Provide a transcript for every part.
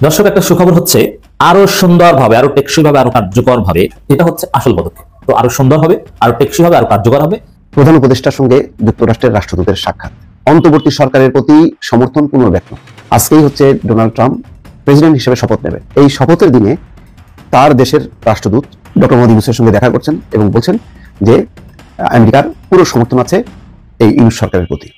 দর্শক, একটা সুখবর হচ্ছে আরো সুন্দরভাবে, আরো টেকসই ভাবে, আরো কার্যকর ভাবে, এটা হচ্ছে আসল পদক্ষেপ। তো আরো সুন্দর হবে, আরো টেকসই হবে, আরো কার্যকর হবে। প্রধান উপদেষ্টার সঙ্গে যুক্তরাষ্ট্রের রাষ্ট্রদূতের সাক্ষাৎ, অন্তর্বর্তী সরকারের প্রতি সমর্থন পুনর্ব্যক্ত। আজকেই হচ্ছে ডোনাল্ড ট্রাম্প প্রেসিডেন্ট হিসেবে শপথ নেবে। এই শপথের দিনে তার দেশের রাষ্ট্রদূত ডক্টর মোহাম্মদ ইউনূসের সঙ্গে দেখা করছেন এবং বলছেন যে আমেরিকার পুরো সমর্থন আছে এই ইউনূস সরকারের প্রতি।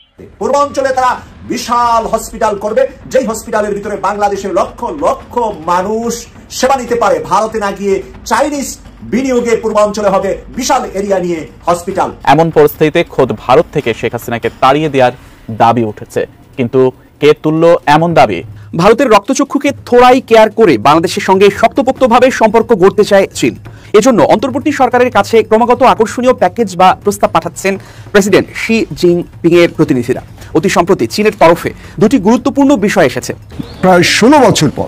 পূর্বাঞ্চলে তারা বিশাল হসপিটাল করবে, যেই হসপিটালের ভিতরে বাংলাদেশের লক্ষ লক্ষ মানুষ সেবা নিতে পারে। ভারতে না গিয়ে চাইনিজ বিনিয়োগের পূর্বাঞ্চলে হবে বিশাল এরিয়া নিয়ে হসপিটাল। এমন পরিস্থিতিতে খোদ ভারত থেকে শেখ হাসিনাকে তাড়িয়ে দেওয়ার দাবি উঠেছে, কিন্তু কে তুলল এমন দাবি? ভারতের রক্তচক্ষুকে থোড়াই কেয়ার করে বাংলাদেশের সঙ্গে শক্তপোক্তভাবে সম্পর্ক গড়তে চায় চীন। এজন্য অন্তর্বর্তী সরকারের কাছে ক্রমাগত আকর্ষণীয় প্যাকেজ বা প্রস্তাব পাঠাচ্ছেন প্রেসিডেন্ট শি জিনপিং এর প্রতিনিধিরা। অতি সম্প্রতি চীনের তরফে দুটি গুরুত্বপূর্ণ বিষয় এসেছে। প্রায় 16 বছর পর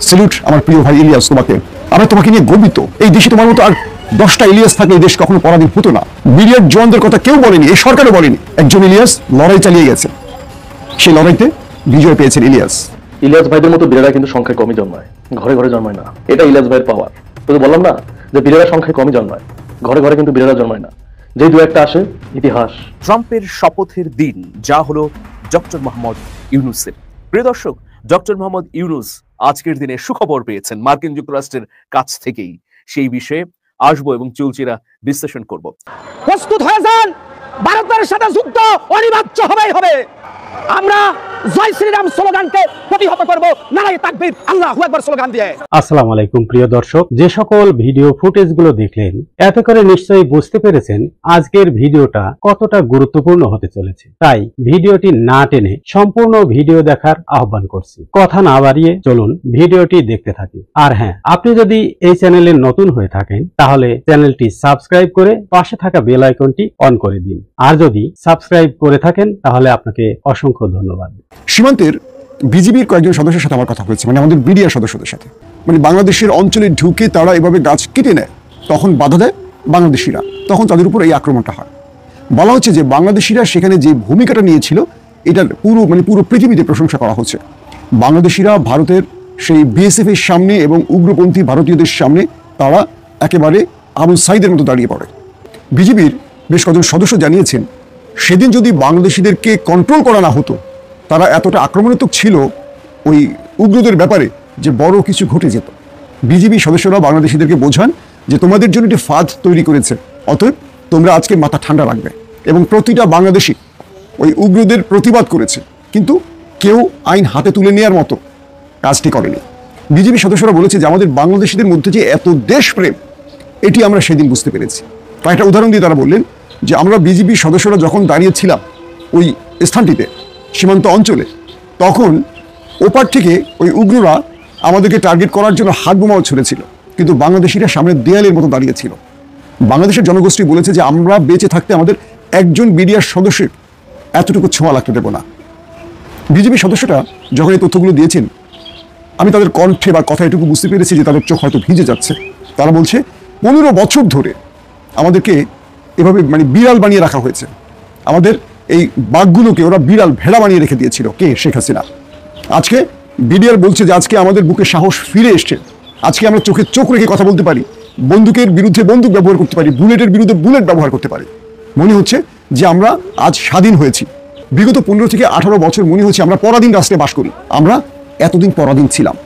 স্যালুট আমার প্রিয় ভাই ইলিয়াস, তোমাকে। আমরা তোমাকে নিয়ে গর্বিত। এই দেশে তোমার মতো আর 10টা ইলিয়াস থাকলে এই দেশ কখনো পরাধীন হতো না। বিডিআর জওয়ানদের কথা কেউ বলেনি, এই সরকারও বলেনি। একজন ইলিয়াস লড়াই চালিয়ে গেছে, সেই লড়াইতে বিজয় পেয়েছেন ইলিয়াস। ইলিয়াস ভাইদের মতো বীরেরা কিন্তু সংখ্যায় কমই জন্মায়, ঘরে ঘরে জন্মায় না। এটা ইলিয়াস ভাইয়ের পাওয়ার। তো বললাম না যে বীরেরা সংখ্যায় কমই জন্মায়, ঘরে ঘরে কিন্তু বীরেরা জন্মায় না। যে দু একটা আসে ইতিহাস। ট্রাম্পের শপথের দিন যা হলো ডক্টর মোহাম্মদ ইউনূসের। প্রিয় দর্শক, ডক্টর মোহাম্মদ ইউনূস আজকের দিনে সুখবর পেয়েছেন মার্কিন যুক্তরাষ্ট্রের কাছ থেকেই। সেই বিষয়ে আসবো এবং চুলচিরা বিশ্লেষণ করব। প্রস্তুত হয়ে যান, ভারতের সাথে যুদ্ধ অনিবার্য হবেই হবে। আমরা জয় শ্রীরাম স্লোগানকে প্রতিহত করব, নারায়ে তাকবীর, আল্লাহু আকবার স্লোগান দিয়ে। আসসালামু আলাইকুম প্রিয় দর্শক, যে সকল ভিডিও ফুটেজগুলো দেখলেন এতে করে নিশ্চয়ই বুঝতে পেরেছেন আজকের ভিডিওটা কতটা গুরুত্বপূর্ণ হতে চলেছে। তাই ভিডিওটি না টেনে সম্পূর্ণ ভিডিও দেখার আহ্বান করছি। কথা না বাড়িয়ে চলুন ভিডিওটি দেখতে থাকি। আর হ্যাঁ, আপনি যদি এই চ্যানেলে নতুন হয়ে থাকেন তাহলে চ্যানেলটি সাবস্ক্রাইব করে পাশে থাকা বেল আইকনটি অন করে দিন। আর যদি সাবস্ক্রাইব করে থাকেন তাহলে আপনাকে অসংখ্য ধন্যবাদ। সীমান্তের বিজিবির কয়েকজন সদস্যের সাথে আমার কথা হয়েছে, মানে আমাদের বিডিআর সদস্যদের সাথে। মানে বাংলাদেশের অঞ্চলে ঢুকে তারা এভাবে গাছ কেটে নেয়, তখন বাধা দেয় বাংলাদেশিরা, তখন তাদের উপর এই আক্রমণটা হয়। বলা হচ্ছে যে বাংলাদেশিরা সেখানে যে ভূমিকাটা নিয়েছিল এটার পুরো পৃথিবীতে প্রশংসা করা হচ্ছে। বাংলাদেশিরা ভারতের সেই বিএসএফ এর সামনে এবং উগ্রপন্থী ভারতীয়দের সামনে তারা একেবারে আবু সাইদের মতো দাঁড়িয়ে পড়ে। বিজিবির বেশ কয়েকজন সদস্য জানিয়েছেন সেদিন যদি বাংলাদেশিদেরকে কন্ট্রোল করা না হতো, তারা এতটা আক্রমণাত্মক ছিল ওই উগ্রদের ব্যাপারে যে বড় কিছু ঘটে যেত। বিজিবি সদস্যরা বাংলাদেশিদেরকে বোঝান যে তোমাদের জন্য একটি ফাঁদ তৈরি করেছে, অতএব তোমরা আজকে মাথা ঠান্ডা রাখবে। এবং প্রতিটা বাংলাদেশি ওই উগ্রদের প্রতিবাদ করেছে, কিন্তু কেউ আইন হাতে তুলে নেওয়ার মতো কাজটি করেনি। বিজিবি সদস্যরা বলেছে যে আমাদের বাংলাদেশিদের মধ্যে যে এত দেশপ্রেম, এটি আমরা সেদিন বুঝতে পেরেছি। কয়েকটা উদাহরণ দিয়ে তারা বললেন যে আমরা বিজিবি সদস্যরা যখন দাঁড়িয়েছিলাম ওই স্থানটিতে সীমান্ত অঞ্চলে, তখন ওপার থেকে ওই উগ্ররা আমাদেরকে টার্গেট করার জন্য হাত বোমাও ছুড়েছিল, কিন্তু বাংলাদেশিরা সামনে দেয়ালের মতো দাঁড়িয়েছিল। বাংলাদেশের জনগোষ্ঠী বলেছে যে আমরা বেঁচে থাকতে আমাদের একজন বিডিআর সদস্যের এতটুকু ছোঁয়া লাগতে দেব না। বিজেপি সদস্যরা যখন এই তথ্যগুলো দিয়েছেন, আমি তাদের কণ্ঠে বা কথা এটুকু বুঝতে পেরেছি যে তাদের চোখ হয়তো ভিজে যাচ্ছে। তারা বলছে 15 বছর ধরে আমাদেরকে এভাবে বিড়াল বানিয়ে রাখা হয়েছে। আমাদের এই বাঘগুলোকে ওরা বিড়াল ভেড়া বানিয়ে রেখে দিয়েছিল, কে? শেখ হাসিনা। আজকে বিডিআর বলছে যে আজকে আমাদের বুকে সাহস ফিরে এসছে। আজকে আমরা চোখে চোখ রেখে কথা বলতে পারি, বন্দুকের বিরুদ্ধে বন্দুক ব্যবহার করতে পারি, বুলেটের বিরুদ্ধে বুলেট ব্যবহার করতে পারি। মনে হচ্ছে যে আমরা আজ স্বাধীন হয়েছি। বিগত 15 থেকে 18 বছর মনে হচ্ছে আমরা পরাধীন রাষ্ট্রে বাস করি। আমরা এতদিন পরাধীন ছিলাম।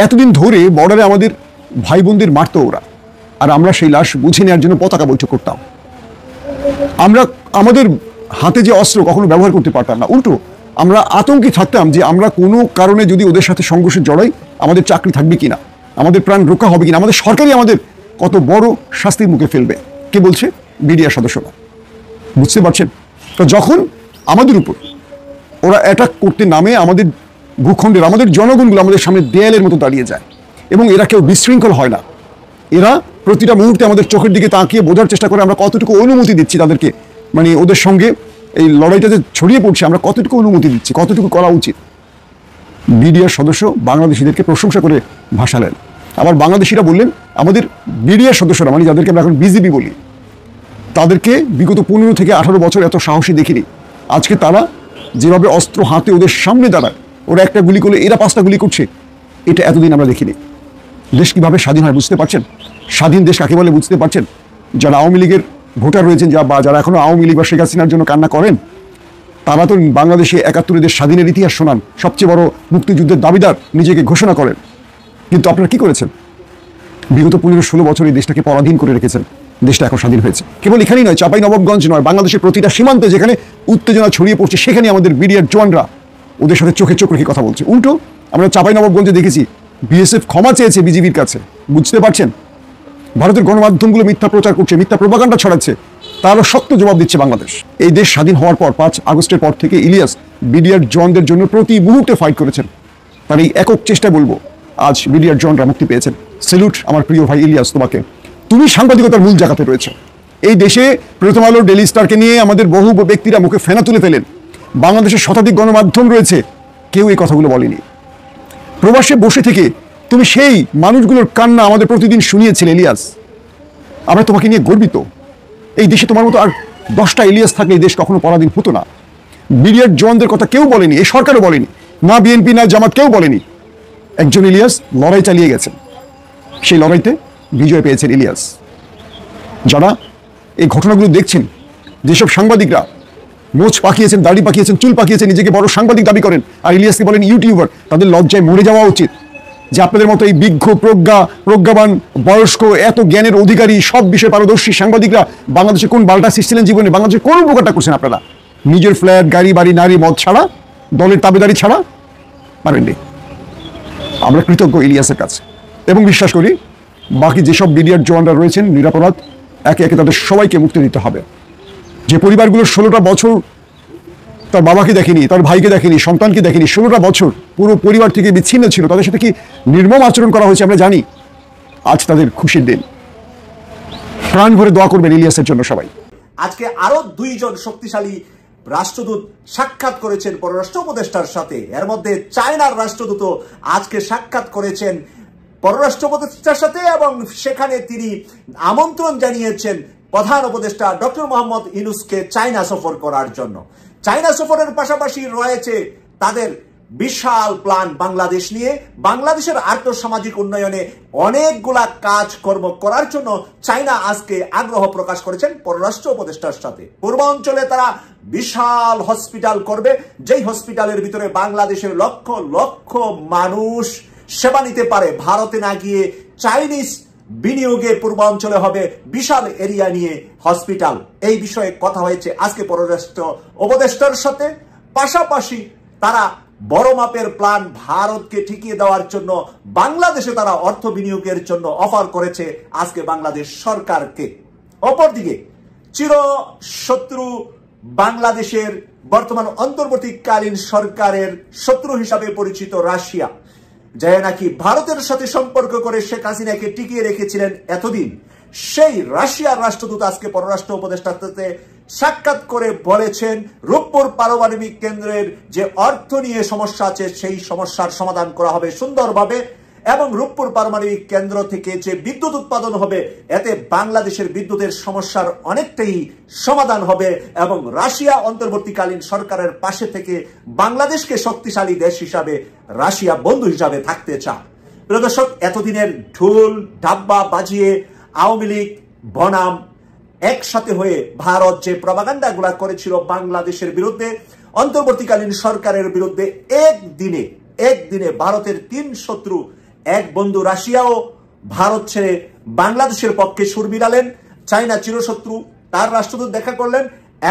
এতদিন ধরে বর্ডারে আমাদের ভাই বোনদের মারতো ওরা, আর আমরা সেই লাশ বুঝে নেওয়ার জন্য পতাকা বৈঠক করতাম। আমরা আমাদের হাতে যে অস্ত্র কখনো ব্যবহার করতে পারতাম না, উল্টো আমরা আতঙ্কে থাকতাম যে আমরা কোনো কারণে যদি ওদের সাথে সংঘর্ষে জড়াই আমাদের চাকরি থাকবে কিনা, আমাদের প্রাণ রক্ষা হবে কিনা, আমাদের সরকারই আমাদের কত বড় শাস্তির মুখে ফেলবে। কে বলছে? বিডিআর সদস্যরা। বুঝতে পারছেন? তো যখন আমাদের উপর ওরা অ্যাটাক করতে নামে, আমাদের ভূখণ্ডের আমাদের জনগণগুলো আমাদের সামনে দেয়ালের মতো দাঁড়িয়ে যায়, এবং এরা কেউ বিশৃঙ্খল হয় না। এরা প্রতিটা মুহূর্তে আমাদের চোখের দিকে তাকিয়ে বোঝার চেষ্টা করে আমরা কতটুকু অনুমতি দিচ্ছি তাদেরকে, ওদের সঙ্গে এই লড়াইটা যে ছড়িয়ে পড়ছে আমরা কতটুকু অনুমতি দিচ্ছি, কতটুকু করা উচিত। বিডিআর সদস্য বাংলাদেশিদেরকে প্রশংসা করে ভাসালেন। আবার বাংলাদেশিরা বললেন আমাদের বিডিআর সদস্যরা, যাদেরকে আমরা এখন বিজিবি বলি, তাদেরকে বিগত 15 থেকে 18 বছর এত সাহসী দেখিনি। আজকে তারা যেভাবে অস্ত্র হাতে ওদের সামনে দাঁড়ায়, ওরা একটা গুলি করলে এরা 5টা গুলি করছে, এটা এতদিন আমরা দেখিনি। দেশ কিভাবে স্বাধীন হয় বুঝতে পারছেন? স্বাধীন দেশ কাকে বলে বুঝতে পারছেন? যারা আওয়ামী লীগের ভোটার রয়েছেন বা যারা এখনো আওয়ামী লীগ বা শেখ হাসিনার জন্য কান্না করেন, তারা তো বাংলাদেশে ৭১ দেশ স্বাধীনের ইতিহাস শোনান, সবচেয়ে বড় মুক্তিযুদ্ধের দাবিদার নিজেকে ঘোষণা করেন। কিন্তু আপনারা কি করেছেন? বিগত ১৫-১৬ বছর এই দেশটাকে পরাধীন করে রেখেছেন। দেশটা এখন স্বাধীন হয়েছে। কেবল এখানেই নয়, চাঁপাইনবাবগঞ্জ নয়, বাংলাদেশের প্রতিটা সীমান্তে যেখানে উত্তেজনা ছড়িয়ে পড়ছে সেখানে আমাদের বিডিআর জওয়ানরা ওদের সাথে চোখে চোখ রেখে কথা বলছে। উল্টো আমরা চাঁপাইনবাবগঞ্জে দেখেছি বিএসএফ ক্ষমা চেয়েছে বিজিবির কাছে। বুঝতে পারছেন? ভারতের গণমাধ্যমগুলো মিথ্যা প্রচার করছে, মিথ্যা প্রোপাগান্ডা ছড়াচ্ছে, তারও শক্ত জবাব দিচ্ছে বাংলাদেশ। এই দেশ স্বাধীন হওয়ার পর ৫ আগস্টের পর থেকে ইলিয়াস বিডিআর জওয়ানদের জন্য প্রতি মুহূর্তে ফাইট করেছেন। তার এই একক চেষ্টায় বলবো আজ বিডিআর জওয়ানরা মুক্তি পেয়েছেন। স্যালুট আমার প্রিয় ভাই ইলিয়াস তোমাকে। তুমি সাংবাদিকতার মূল জায়গাতে রয়েছে। এই দেশে প্রথম আলো, ডেইলি স্টারকে নিয়ে আমাদের বহু ব্যক্তিরা মুখে ফেনা তুলে ফেলেন। বাংলাদেশের শতাধিক গণমাধ্যম রয়েছে, কেউ এই কথাগুলো বলেনি। প্রবাসে বসে থেকে তুমি সেই মানুষগুলোর কান্না আমাদের প্রতিদিন শুনিয়েছিলে ইলিয়াস। আমরা তোমাকে নিয়ে গর্বিত। এই দেশে তোমার মতো আর 10টা ইলিয়াস থাকলে এই দেশ কখনো পরাধীন হতো না। বিডিআর জওয়ানদের কথা কেউ বলেনি, এই সরকারও বলেনি, না বিএনপি না জামাত কেউ বলেনি। একজন ইলিয়াস লড়াই চালিয়ে গেছেন, সেই লড়াইতে বিজয় পেয়েছেন ইলিয়াস। যারা এই ঘটনাগুলো দেখছেন, যেসব সাংবাদিকরা মোচ পাকিয়েছেন, দাড়ি পাকিয়েছেন, চুল পাকিয়েছেন, নিজেকে বড় সাংবাদিক দাবি করেন আর ইলিয়াসকে বলেন ইউটিউবার, তাদের লজ্জায় মরে যাওয়া উচিত। যে আপনাদের মতো এই বিজ্ঞ, প্রজ্ঞাবান, বয়স্ক, এত জ্ঞানের অধিকারী, সব বিষয়ে পারদর্শী সাংবাদিকরা বাংলাদেশে কোন বালটা সৃষ্টিলেন জীবনে? বাংলাদেশে কোন উপকারটা করছেন আপনারা? নিজের ফ্ল্যাট, গাড়ি, বাড়ি, নারী, মদ ছাড়া, দলের তাবেদারি ছাড়া পারেননি। আমরা কৃতজ্ঞ ইলিয়াসের কাছে এবং বিশ্বাস করি বাকি যেসব বিডিআর জওয়ানরা রয়েছেন নিরাপরাধ, একে একে তাদের সবাইকে মুক্তি দিতে হবে। যে পরিবারগুলোর 16টা বছর তার বাবাকে দেখেনি, তার ভাইকে দেখেনি, সন্তানকে দেখেনি, 16টা বছর পুরো পরিবার থেকে বিচ্ছিন্ন ছিল, তাদের সাথে কি নির্মম আচরণ করা হয়েছে আমরা জানি। আজ তাদের খুশির দিন। প্রাণ ভরে দোয়া করবেন ইলিয়াসের জন্য সবাই। আজকে আরো 2 জন শক্তিশালী রাষ্ট্রদূত সাক্ষাৎ করেছেন পররাষ্ট্র উপদেষ্টার সাথে। এর মধ্যে চায়নার রাষ্ট্রদূতও আজকে সাক্ষাৎ করেছেন পররাষ্ট্র উপদেষ্টার সাথে এবং সেখানে তিনি আমন্ত্রণ জানিয়েছেন প্রধান উপদেষ্টা ডক্টর মোহাম্মদ ইউনূসকে চায়না সফর করার জন্য। চায়না সফরের পাশাপাশি রয়েছে তাদের বিশাল প্ল্যান বাংলাদেশ নিয়ে, বাংলাদেশের আর্থসামাজিক উন্নয়নে অনেকগুলা কাজকর্ম করার জন্য চায়না আজকে আগ্রহ প্রকাশ করেছেন পররাষ্ট্র উপদেষ্টার সাথে। পূর্বাঞ্চলে তারা বিশাল হসপিটাল করবে, যেই হসপিটালের ভিতরে বাংলাদেশের লক্ষ লক্ষ মানুষ সেবা নিতে পারে। ভারতে না গিয়ে চাইনিজ বিনিয়োগে পূর্বাঞ্চলে হবে বিশাল এরিয়া নিয়ে হসপিটাল। এই বিষয়ে কথা হয়েছে আজকে পররাষ্ট্র উপদেষ্টার সাথে। পাশাপাশি তারা বড় মাপের প্ল্যান ভারতকে ঠেকিয়ে দেওয়ার জন্য বাংলাদেশে তারা অর্থ বিনিয়োগের জন্য অফার করেছে আজকে বাংলাদেশ সরকারকে। অপরদিকে চিরশত্রু বাংলাদেশের বর্তমান অন্তর্বর্তীকালীন সরকারের শত্রু হিসাবে পরিচিত রাশিয়া, যে নাকি ভারতের সাথে সম্পর্ক করে শেখ হাসিনাকে টিকিয়ে রেখেছিলেন এতদিন, সেই রাশিয়ার রাষ্ট্রদূত আজকে পররাষ্ট্র উপদেষ্টার সাথে সাক্ষাৎ করে বলেছেন রূপপুর পারমাণবিক কেন্দ্রের যে অর্থ নিয়ে সমস্যা আছে সেই সমস্যার সমাধান করা হবে সুন্দরভাবে এবং রূপপুর পারমাণবিক কেন্দ্র থেকে যে বিদ্যুৎ উৎপাদন হবে এতে বাংলাদেশের বিদ্যুতের সমস্যার অনেকটাই সমাধান হবে এবং রাশিয়া অন্তর্বর্তীকালীন সরকারের পাশে থেকে বাংলাদেশকে শক্তিশালী দেশ হিসাবে রাশিয়া বন্ধু হিসাবে থাকতে চায়। প্রিয় দর্শক, এতদিনের ঢোল ডাব্বা বাজিয়ে আওয়ামী লীগ বনাম একসাথে হয়ে ভারত যে প্রপাগান্ডাগুলা করেছিল বাংলাদেশের বিরুদ্ধে, অন্তর্বর্তীকালীন সরকারের বিরুদ্ধে, একদিনে ভারতের 3 শত্রু এক বন্ধু রাশিয়াও ভারত ছেড়ে বাংলাদেশের পক্ষে সুর মিলালেন। চায়না চিরশত্রু, তার রাষ্ট্রদূত দেখা করলেন।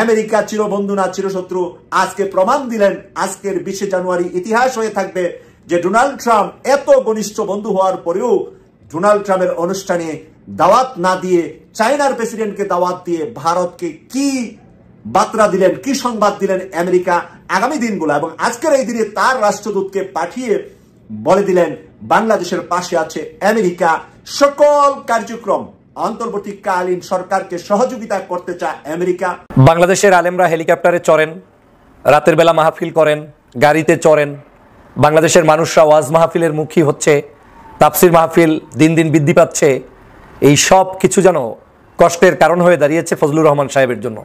আমেরিকা চিরবন্ধু না চিরশত্রু, আজকে প্রমাণ দিলেন। আজকের 20 জানুয়ারি ইতিহাস হয়ে থাকবে যে ডোনাল্ড ট্রাম্প এত ঘনিষ্ঠ বন্ধু হওয়ার পরেও ডোনাল্ড ট্রাম্পের অনুষ্ঠানে দাওয়াত না দিয়ে চায়নার প্রেসিডেন্টকে দাওয়াত দিয়ে ভারতকে কি বার্তা দিলেন, কি সংবাদ দিলেন আমেরিকা আগামী দিনগুলো, এবং আজকের এই দিনে তার রাষ্ট্রদূতকে পাঠিয়ে বলে দিলেন বাংলাদেশের পাশে আছে আমেরিকা, সকল কার্যক্রম অন্তর্বর্তীকালীন সরকারকে সহযোগিতা করতে চায় আমেরিকা। বাংলাদেশের আলেমরা হেলিকপ্টারে চড়েন, রাতের বেলা মাহফিল করেন, গাড়িতে চড়েন। বাংলাদেশের মানুষরা ওয়াজ মাহফিলের মুখী হচ্ছে, তাফসির মাহফিল দিন দিন বৃদ্ধি পাচ্ছে। এই সব কিছু যেন কষ্টের কারণ হয়ে দাঁড়িয়েছে ফজলুর রহমান সাহেবের জন্য।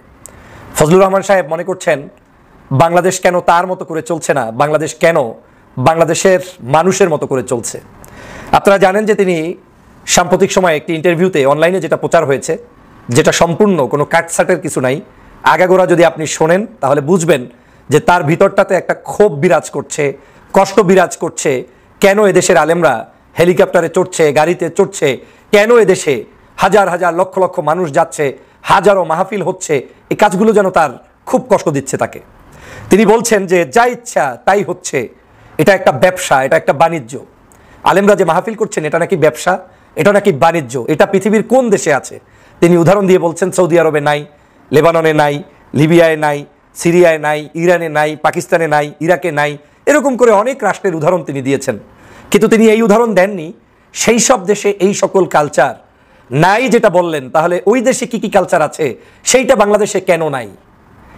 ফজলুর রহমান সাহেব মনে করছেন বাংলাদেশ কেন তার মতো করে চলছে না, বাংলাদেশ কেন বাংলাদেশের মানুষের মতো করে চলছে। আপনারা জানেন যে তিনি সাম্প্রতিক সময়ে একটি ইন্টারভিউতে অনলাইনে যেটা প্রচার হয়েছে, যেটা সম্পূর্ণ কোনো কাটসাটের কিছু নাই, আগাগোড়া যদি আপনি শোনেন তাহলে বুঝবেন যে তার ভিতরটাতে একটা ক্ষোভ বিরাজ করছে, কষ্ট বিরাজ করছে। কেন এদেশের আলেমরা হেলিকপ্টারে চড়ছে, গাড়িতে চড়ছে, কেন এদেশে হাজার হাজার লক্ষ লক্ষ মানুষ যাচ্ছে, হাজারো মাহফিল হচ্ছে, এই কাজগুলো যেন তার খুব কষ্ট দিচ্ছে তাকে। তিনি বলছেন যে যা ইচ্ছা তাই হচ্ছে, এটা একটা ব্যবসা, এটা একটা বাণিজ্য। আলেমরা যে মাহফিল করছেন এটা নাকি ব্যবসা, এটা নাকি বাণিজ্য। এটা পৃথিবীর কোন দেশে আছে? তিনি উদাহরণ দিয়ে বলছেন সৌদি আরবে নাই, লেবাননে নাই, লিবিয়ায় নাই, সিরিয়ায় নাই, ইরানে নাই, পাকিস্তানে নাই, ইরাকে নাই, এরকম করে অনেক রাষ্ট্রের উদাহরণ তিনি দিয়েছেন। কিন্তু তিনি এই উদাহরণ দেননি সেই সব দেশে এই সকল কালচার নাই যেটা বললেন, তাহলে ওই দেশে কি কি কালচার আছে সেইটা বাংলাদেশে কেন নাই,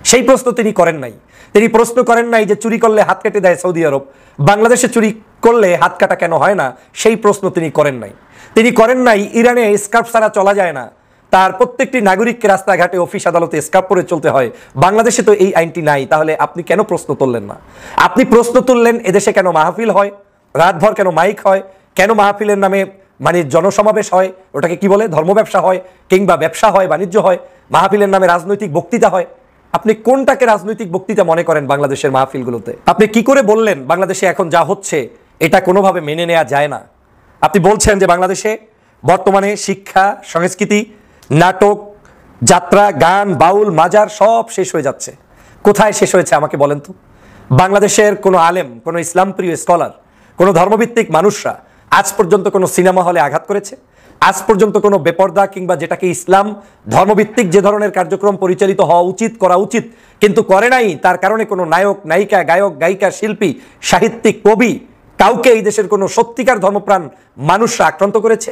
সেই প্রশ্ন তিনি করেন নাই। তিনি প্রশ্ন করেন নাই যে চুরি করলে হাত কেটে দেয় সৌদি আরব, বাংলাদেশে চুরি করলে হাত কাটা কেন হয় না, সেই প্রশ্ন তিনি করেন নাই। তিনি করেন নাই ইরানে স্কার্ফ ছাড়া চলা যায় না, তার প্রত্যেকটি নাগরিককে রাস্তাঘাটে অফিস আদালতে স্কার্ফ পরে চলতে হয়, বাংলাদেশে তো এই আইনটি নাই, তাহলে আপনি কেন প্রশ্ন তুললেন না? আপনি প্রশ্ন তুললেন এদেশে কেন মাহফিল হয়, রাতভর কেন মাইক হয়, কেন মাহফিলের নামে মানে জনসমাবেশ হয়, ওটাকে কি বলে, ধর্ম ব্যবসা হয়, কিংবা ব্যবসা হয়, বাণিজ্য হয়, মাহফিলের নামে রাজনৈতিক বক্তৃতা হয়। আপনি কোনটাকে রাজনৈতিক বক্তৃতা মনে করেন বাংলাদেশের মাহফিলগুলোতে? আপনি কি করে বললেন বাংলাদেশে এখন যা হচ্ছে এটা কোনোভাবে মেনে নেওয়া যায় না? আপনি বলছেন যে বাংলাদেশে বর্তমানে শিক্ষা, সংস্কৃতি, নাটক, যাত্রা, গান, বাউল, মাজার সব শেষ হয়ে যাচ্ছে। কোথায় শেষ হয়েছে আমাকে বলেন তো? বাংলাদেশের কোনো আলেম, কোনো ইসলামপ্রিয় স্কলার, কোনো ধর্মভিত্তিক মানুষরা আজ পর্যন্ত কোনো সিনেমা হলে আঘাত করেছে? আজ পর্যন্ত কোনো বেপর্দা কিংবা যেটাকে ইসলাম ধর্মভিত্তিক যে ধরনের কার্যক্রম পরিচালিত হওয়া উচিত, করা উচিত কিন্তু করে নাই, তার কারণে কোনো নায়ক, নায়িকা, গায়ক, গায়িকা, শিল্পী, সাহিত্যিক, কবি কাউকে এই দেশের কোনো সত্যিকার ধর্মপ্রাণ মানুষরা আক্রান্ত করেছে,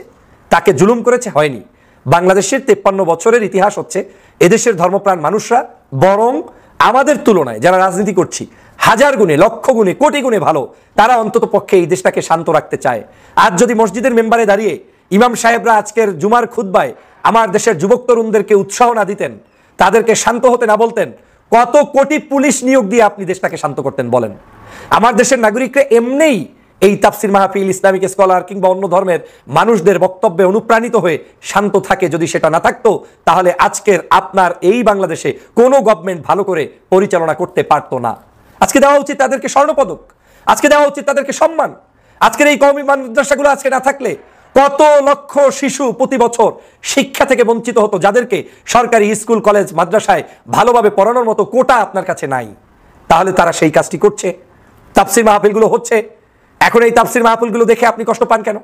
তাকে জুলুম করেছে? হয়নি। বাংলাদেশের 53 বছরের ইতিহাস হচ্ছে এদেশের ধর্মপ্রাণ মানুষরা বরং আমাদের তুলনায় যারা রাজনীতি করছি হাজার গুণে, লক্ষ গুণে, কোটি গুণে ভালো, তারা অন্তত পক্ষে এই দেশটাকে শান্ত রাখতে চায়। আজ যদি মসজিদের মেম্বারে দাঁড়িয়ে ইমাম সাহেবরা আজকের জুমার খুতবায় আমার দেশের যুবক তরুণদেরকে উৎসাহ না দিতেন, তাদেরকে শান্ত হতে না বলতেন, কত কোটি পুলিশ নিয়োগ দিয়ে আপনি দেশটাকে শান্ত করতেন বলেন? আমার দেশের নাগরিকরা এমনিই এই তাফসির মাহফিল, ইসলামিক স্কলার কিংবা অন্য ধর্মের মানুষদের বক্তব্যে অনুপ্রাণিত হয়ে শান্ত থাকে। যদি সেটা না থাকতো তাহলে আজকের আপনার এই বাংলাদেশে কোনো গভর্নমেন্ট ভালো করে পরিচালনা করতে পারতো না। আজকে দেওয়া উচিত তাদেরকে স্বর্ণপদক, আজকে দেওয়া উচিত তাদেরকে সম্মান। আজকের এই কওমি মাদ্রাসাগুলো আজকে না থাকলে কত লক্ষ শিশু প্রতি বছর শিক্ষা থেকে বঞ্চিত হতো, যাদেরকে সরকারি স্কুল, কলেজ, মাদ্রাসায় ভালোভাবে পড়ানোর মতো কোটা আপনার কাছে নাই। তাহলে তারা সেই কাজটি করছে। তাফসির মাহফিলগুলো হচ্ছে, এখন এই তাফসির মাহফিলগুলো দেখে আপনি কষ্ট পান কেন?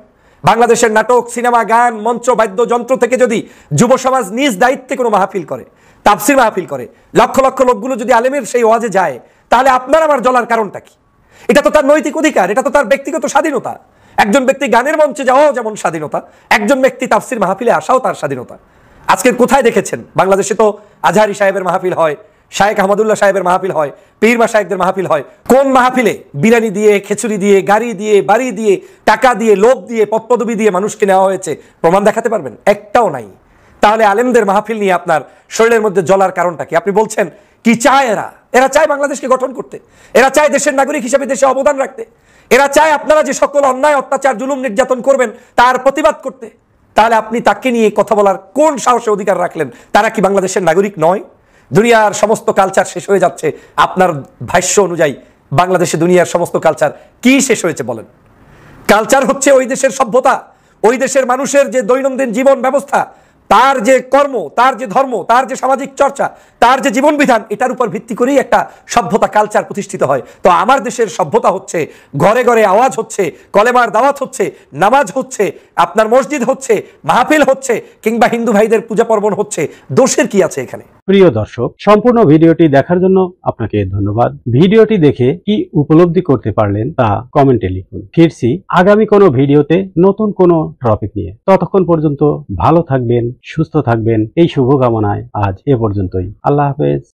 বাংলাদেশের নাটক, সিনেমা, গান, মঞ্চ, বাদ্যযন্ত্র থেকে যদি যুব সমাজ নিজ দায়িত্বে কোনো মাহফিল করে, তাফসির মাহফিল করে, লক্ষ লক্ষ লোকগুলো যদি আলেমের সেই ওয়াজে যায়, তাহলে আপনার আমার জ্বলার কারণটা কি? এটা তো তার নৈতিক অধিকার, এটা তো তার ব্যক্তিগত স্বাধীনতা। একজন ব্যক্তি গানের মঞ্চে যাওয়াও যেমন স্বাধীনতা, একজন ব্যক্তি তাফসির মাহফিলে আসাও তার স্বাধীনতা। আজকের কোথায় দেখেছেন? বাংলাদেশে তো আজহারি সাহেবের মাহফিল হয়, শায়েখ আহমদুল্লাহ সাহেবের মাহফিল হয়, পীর মাশায়েখদের মাহফিল হয়। কোন মাহফিলে বিরিয়ানি দিয়ে, খিচুড়ি দিয়ে, গাড়ি দিয়ে, বাড়ি দিয়ে, টাকা দিয়ে, লোভ দিয়ে, পদপদবি দিয়ে মানুষকে নেওয়া হয়েছে? প্রমাণ দেখাতে পারবেন? একটাও নাই। তাহলে আলেমদের মাহফিল নিয়ে আপনার শরীরের মধ্যে জ্বলার কারণটা কি? আপনি বলছেন কি চায় এরা? এরা চায় বাংলাদেশকে গঠন করতে, এরা চায় দেশের নাগরিক হিসেবে দেশে অবদান রাখতে, এরা চায় আপনারা যে সকল অন্যায়, অত্যাচার, জুলুম, নির্যাতন করবেন তার প্রতিবাদ করতে। তাহলে আপনি তাকে নিয়ে কথা বলার কোন সাহসে অধিকার রাখলেন? তারা কি বাংলাদেশের নাগরিক নয়? দুনিয়ার সমস্ত কালচার শেষ হয়ে যাচ্ছে আপনার ভাষ্য অনুযায়ী। বাংলাদেশে দুনিয়ার সমস্ত কালচার কি শেষ হয়েছে বলেন? কালচার হচ্ছে ওই দেশের সভ্যতা, ওই দেশের মানুষের যে দৈনন্দিন জীবন ব্যবস্থা, তার যে কর্ম, তার যে ধর্ম, তার যে সামাজিক চর্চা, তার যে জীবন বিধান, এটার উপর ভিত্তি করেই একটা সভ্যতা, কালচার প্রতিষ্ঠিত হয়। তো আমার দেশের সভ্যতা হচ্ছে ঘরে ঘরে আওয়াজ হচ্ছে, কলেমার দাওয়াত হচ্ছে, নামাজ হচ্ছে, আপনার মসজিদ হচ্ছে, মাহফিল হচ্ছে, কিংবা হিন্দু ভাইদের পূজা পার্বণ হচ্ছে। দোষের কি আছে এখানে? প্রিয় দর্শক, সম্পূর্ণ ভিডিওটি দেখার জন্য আপনাকে ধন্যবাদ। ভিডিওটি দেখে কি উপলব্ধি করতে পারলেন তা কমেন্টে লিখুন। ফিরছি আগামী কোনো ভিডিওতে নতুন কোনো টপিক নিয়ে। ততক্ষণ পর্যন্ত ভালো থাকবেন, সুস্থ থাকবেন, এই শুভকামনায় আজ এ পর্যন্তই। আল্লাহ হাফেজ।